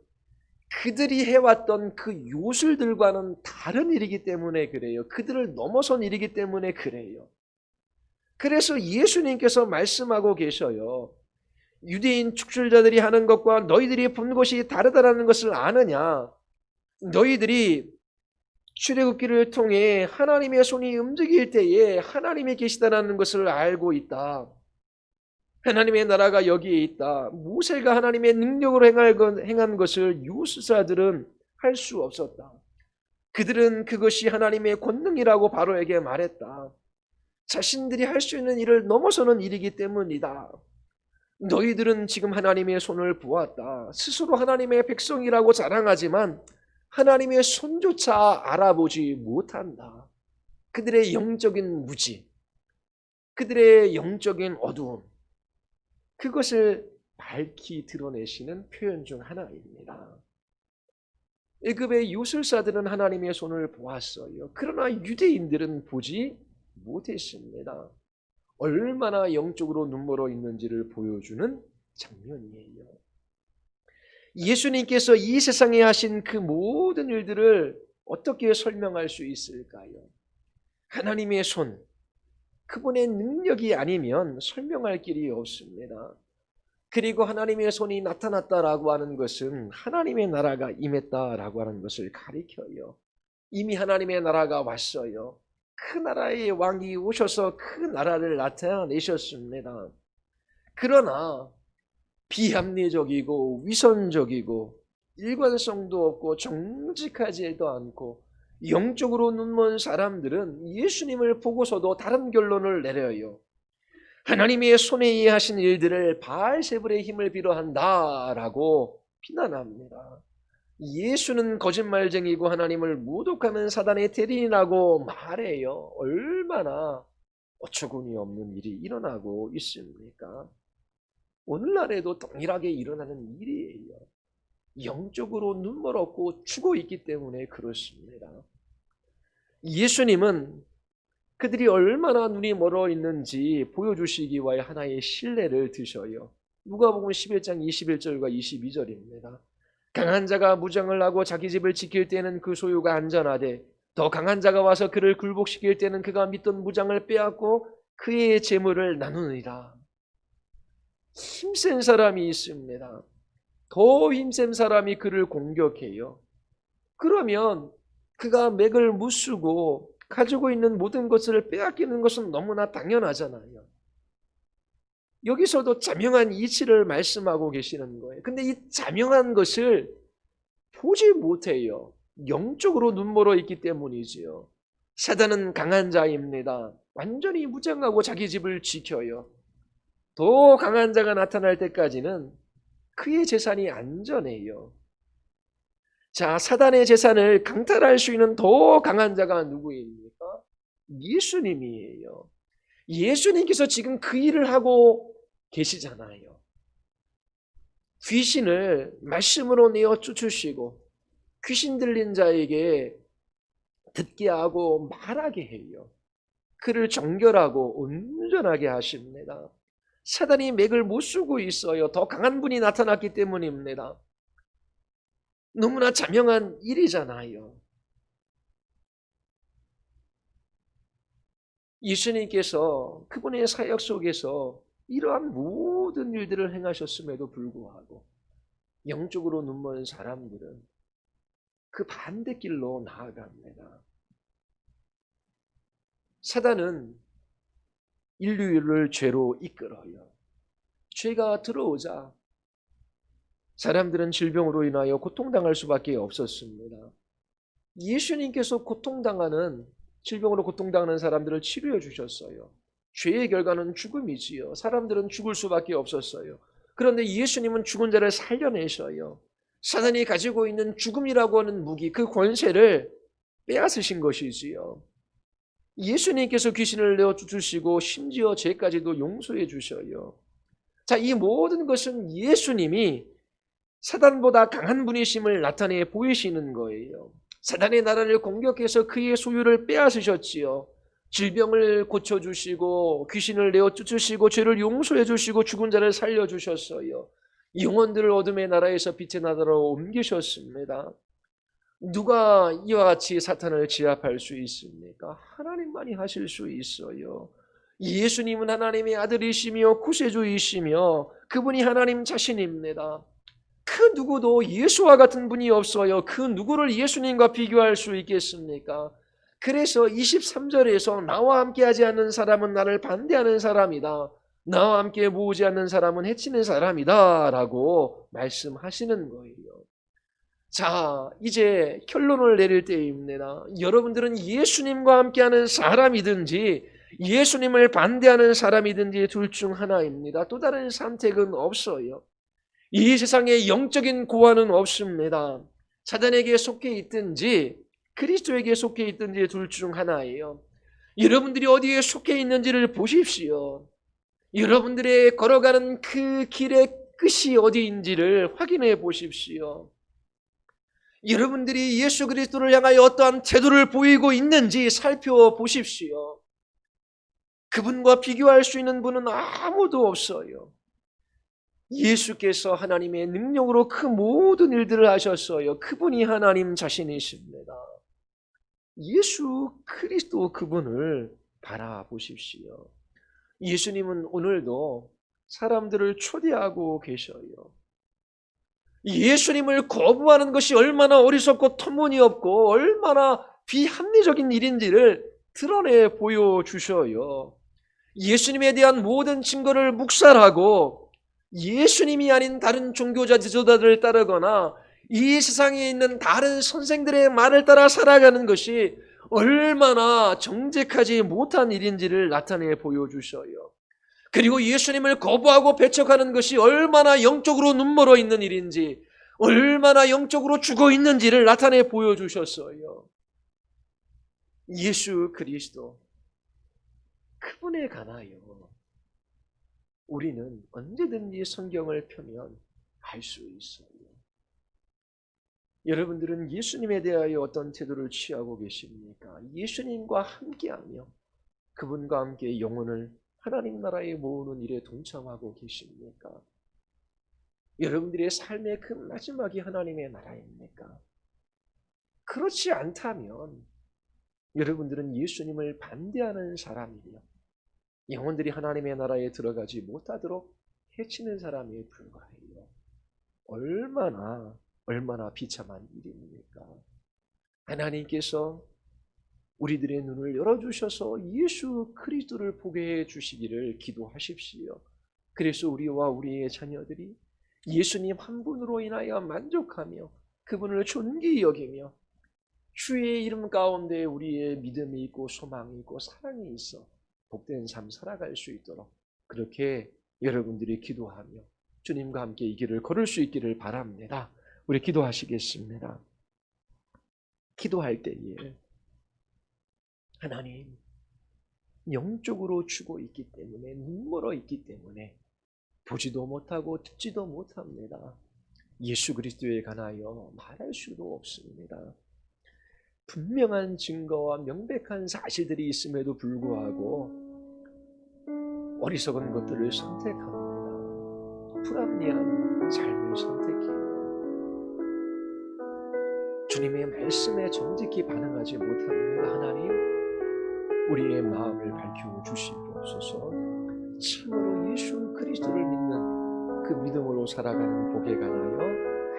그들이 해왔던 그 요술들과는 다른 일이기 때문에 그래요. 그들을 넘어선 일이기 때문에 그래요. 그래서 예수님께서 말씀하고 계셔요. 유대인 축술자들이 하는 것과 너희들이 본 것이 다르다라는 것을 아느냐? 너희들이 출애굽기를 통해 하나님의 손이 움직일 때에 하나님이 계시다는 것을 알고 있다. 하나님의 나라가 여기에 있다. 모세가 하나님의 능력으로 행한 것을 요술사들은 할 수 없었다. 그들은 그것이 하나님의 권능이라고 바로에게 말했다. 자신들이 할 수 있는 일을 넘어서는 일이기 때문이다. 너희들은 지금 하나님의 손을 보았다. 스스로 하나님의 백성이라고 자랑하지만 하나님의 손조차 알아보지 못한다. 그들의 영적인 무지, 그들의 영적인 어두움, 그것을 밝히 드러내시는 표현 중 하나입니다. 애굽의 요술사들은 하나님의 손을 보았어요. 그러나 유대인들은 보지 못했습니다. 얼마나 영적으로 눈멀어 있는지를 보여주는 장면이에요. 예수님께서 이 세상에 하신 그 모든 일들을 어떻게 설명할 수 있을까요? 하나님의 손, 그분의 능력이 아니면 설명할 길이 없습니다. 그리고 하나님의 손이 나타났다라고 하는 것은 하나님의 나라가 임했다라고 하는 것을 가리켜요. 이미 하나님의 나라가 왔어요. 그 나라의 왕이 오셔서 그 나라를 나타내셨습니다. 그러나 비합리적이고 위선적이고 일관성도 없고 정직하지도 않고 영적으로 눈먼 사람들은 예수님을 보고서도 다른 결론을 내려요. 하나님의 손에 의해 하신 일들을 바알세불의 힘을 빌어한다라고 비난합니다. 예수는 거짓말쟁이고 하나님을 모독하는 사단의 대리인이라고 말해요. 얼마나 어처구니 없는 일이 일어나고 있습니까? 오늘날에도 동일하게 일어나는 일이에요. 영적으로 눈멀었고 죽어 있기 때문에 그렇습니다. 예수님은 그들이 얼마나 눈이 멀어 있는지 보여주시기 위하여 하나의 실례를 드셔요. 누가복음 11장 21절과 22절입니다. 강한 자가 무장을 하고 자기 집을 지킬 때는 그 소유가 안전하되 더 강한 자가 와서 그를 굴복시킬 때는 그가 믿던 무장을 빼앗고 그의 재물을 나누느니라. 힘센 사람이 있습니다. 더 힘센 사람이 그를 공격해요. 그러면 그가 맥을 무쓰고 가지고 있는 모든 것을 빼앗기는 것은 너무나 당연하잖아요. 여기서도 자명한 이치를 말씀하고 계시는 거예요. 근데 이 자명한 것을 보지 못해요. 영적으로 눈멀어 있기 때문이지요. 사단은 강한 자입니다. 완전히 무장하고 자기 집을 지켜요. 더 강한 자가 나타날 때까지는 그의 재산이 안전해요. 자, 사단의 재산을 강탈할 수 있는 더 강한 자가 누구입니까? 예수님이에요. 예수님께서 지금 그 일을 하고 계시잖아요. 귀신을 말씀으로 내어 쫓으시고 귀신 들린 자에게 듣게 하고 말하게 해요. 그를 정결하고 온전하게 하십니다. 사단이 맥을 못 쓰고 있어요. 더 강한 분이 나타났기 때문입니다. 너무나 자명한 일이잖아요. 예수님께서 그분의 사역 속에서 이러한 모든 일들을 행하셨음에도 불구하고 영적으로 눈먼 사람들은 그 반대길로 나아갑니다. 사단은 인류를 죄로 이끌어요. 죄가 들어오자 사람들은 질병으로 인하여 고통당할 수밖에 없었습니다. 예수님께서 고통당하는 질병으로 고통당하는 사람들을 치료해 주셨어요. 죄의 결과는 죽음이지요. 사람들은 죽을 수밖에 없었어요. 그런데 예수님은 죽은 자를 살려내셔요. 사단이 가지고 있는 죽음이라고 하는 무기, 그 권세를 빼앗으신 것이지요. 예수님께서 귀신을 내어 쫓으시고 심지어 죄까지도 용서해 주셔요. 자, 이 모든 것은 예수님이 사단보다 강한 분이심을 나타내 보이시는 거예요. 사단의 나라를 공격해서 그의 소유를 빼앗으셨지요. 질병을 고쳐주시고 귀신을 내어 쫓으시고 죄를 용서해 주시고 죽은 자를 살려주셨어요. 영혼들을 어둠의 나라에서 빛의 나라로 옮기셨습니다. 누가 이와 같이 사탄을 제압할 수 있습니까? 하나님만이 하실 수 있어요. 예수님은 하나님의 아들이시며 구세주이시며 그분이 하나님 자신입니다. 그 누구도 예수와 같은 분이 없어요. 그 누구를 예수님과 비교할 수 있겠습니까? 그래서 23절에서 나와 함께하지 않는 사람은 나를 반대하는 사람이다. 나와 함께 모으지 않는 사람은 해치는 사람이다 라고 말씀하시는 거예요. 자, 이제 결론을 내릴 때입니다. 여러분들은 예수님과 함께하는 사람이든지 예수님을 반대하는 사람이든지 둘 중 하나입니다. 또 다른 선택은 없어요. 이 세상에 영적인 고아는 없습니다. 사단에게 속해 있든지 그리스도에게 속해 있든지 둘 중 하나예요. 여러분들이 어디에 속해 있는지를 보십시오. 여러분들의 걸어가는 그 길의 끝이 어디인지를 확인해 보십시오. 여러분들이 예수 그리스도를 향하여 어떠한 태도를 보이고 있는지 살펴보십시오. 그분과 비교할 수 있는 분은 아무도 없어요. 예수께서 하나님의 능력으로 그 모든 일들을 하셨어요. 그분이 하나님 자신이십니다. 예수 그리스도 그분을 바라보십시오. 예수님은 오늘도 사람들을 초대하고 계셔요. 예수님을 거부하는 것이 얼마나 어리석고 터무니없고 얼마나 비합리적인 일인지를 드러내 보여주셔요. 예수님에 대한 모든 증거를 묵살하고 예수님이 아닌 다른 종교자 지도자들을 따르거나 이 세상에 있는 다른 선생들의 말을 따라 살아가는 것이 얼마나 정직하지 못한 일인지를 나타내 보여주셔요. 그리고 예수님을 거부하고 배척하는 것이 얼마나 영적으로 눈멀어 있는 일인지, 얼마나 영적으로 죽어 있는지를 나타내 보여주셨어요. 예수 그리스도, 그분에 관하여 우리는 언제든지 성경을 펴면 알 수 있어요. 여러분들은 예수님에 대하여 어떤 태도를 취하고 계십니까? 예수님과 함께하며 그분과 함께 영혼을 하나님 나라에 모으는 일에 동참하고 계십니까? 여러분들의 삶의 그 마지막이 하나님의 나라입니까? 그렇지 않다면 여러분들은 예수님을 반대하는 사람이며 영혼들이 하나님의 나라에 들어가지 못하도록 해치는 사람에 불과해요. 얼마나 비참한 일입니까? 하나님께서 우리들의 눈을 열어주셔서 예수 그리스도를 보게 해주시기를 기도하십시오. 그래서 우리와 우리의 자녀들이 예수님 한 분으로 인하여 만족하며 그분을 존귀히 여기며 주의 이름 가운데 우리의 믿음이 있고 소망이 있고 사랑이 있어 복된 삶 살아갈 수 있도록 그렇게 여러분들이 기도하며 주님과 함께 이 길을 걸을 수 있기를 바랍니다. 우리 기도하시겠습니다. 기도할 때에 하나님, 영적으로 죽어 있기 때문에 눈멀어 있기 때문에 보지도 못하고 듣지도 못합니다. 예수 그리스도에 관하여 말할 수도 없습니다. 분명한 증거와 명백한 사실들이 있음에도 불구하고 어리석은 것들을 선택합니다. 불합리한 삶을 선택해요. 주님의 말씀에 정직히 반응하지 못합니다. 하나님, 우리의 마음을 밝혀 주시옵소서. 참으로 예수 그리스도를 믿는 그 믿음으로 살아가는 복에 관하여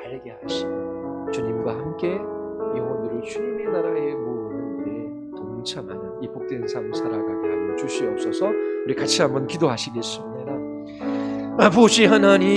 알게 하시고 주님과 함께 영혼들을 주님의 나라에 모으는 일에 동참하는 이 복된 삶 살아가게 하여 주시옵소서. 우리 같이 한번 기도하시겠습니다. 아버지 하나님,